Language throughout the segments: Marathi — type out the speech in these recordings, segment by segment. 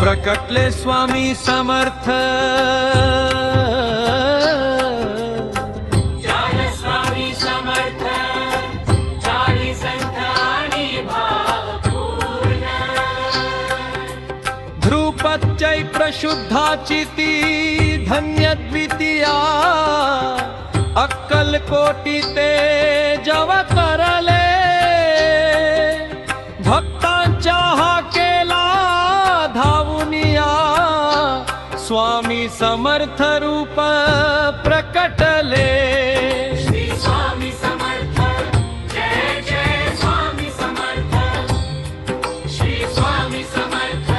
प्रकटले स्वामी समर्थ, स्वामी समर्थ, चाळी संत आणि भावपूर्ण. ध्रुपद चैत्र शुद्धाची ती धन्य द्वितीया, अक्कलकोटी ते जव करले. भक्तांच्या हा केला धावुनिया, स्वामी समर्थ रूप प्रकटले. श्री स्वामी समर्थ, जय जय स्वामी समर्थ. श्री स्वामी समर्थ,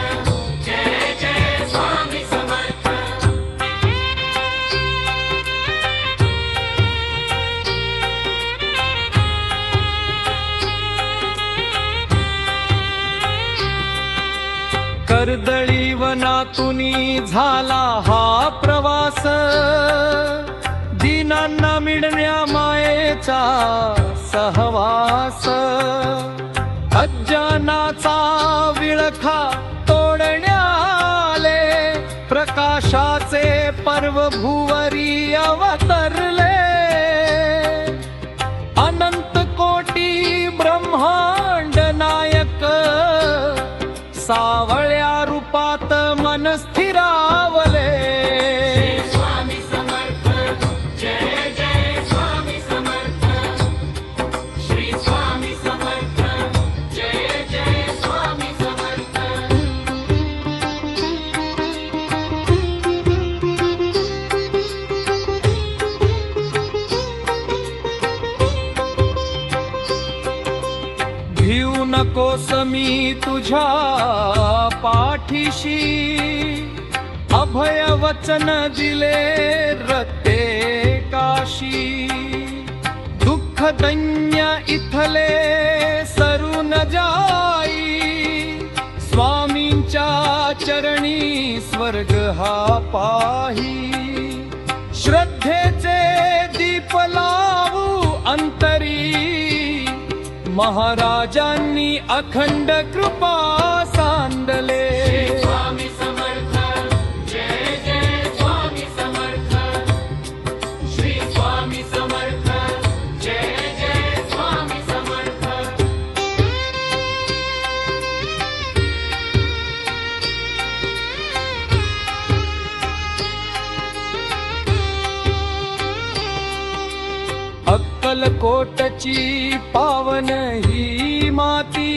जय जय स्वामी समर्थ. कर्दळी वनातुनी झाला हा प्रवास, दीनांना मिळण्या मायेचा सहवास. अज्ञानाचा विळखा तोडण्याले, प्रकाशाचे पर्व भुवरी अवतरले. अनंत कोटी ब्रह्मांड नायक, सावळ्या रूपात मन स्थिरावले. स्वामी समर्थ, जय जय स्वामी समर्थ. श्री स्वामी समर्थ, जय जय स्वामी समर्थ. भिऊ नकोस मी तुझ्या पाठीशी, अभय वचन दिले रते काशी. दुःख दैन्य इथले सरू न जाई, स्वामींच्या चरणी स्वर्ग हा पाही. श्रद्धेचे दीप लावू अंतरी, महाराजांनी अखंड कृपा सांडले. स्वामी समर्थ, जय जय स्वामी समर्थ. श्री स्वामी समर्थ, जय जय स्वामी समर्थ. अक्कलकोटची पावन ही माती,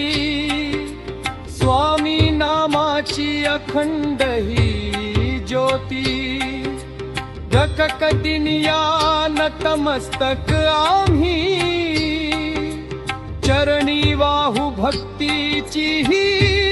स्वामी नामाची अखंड ही ज्योती. गककदिनिया नतमस्तक आम्ही, चरणी वाहू भक्तीची ही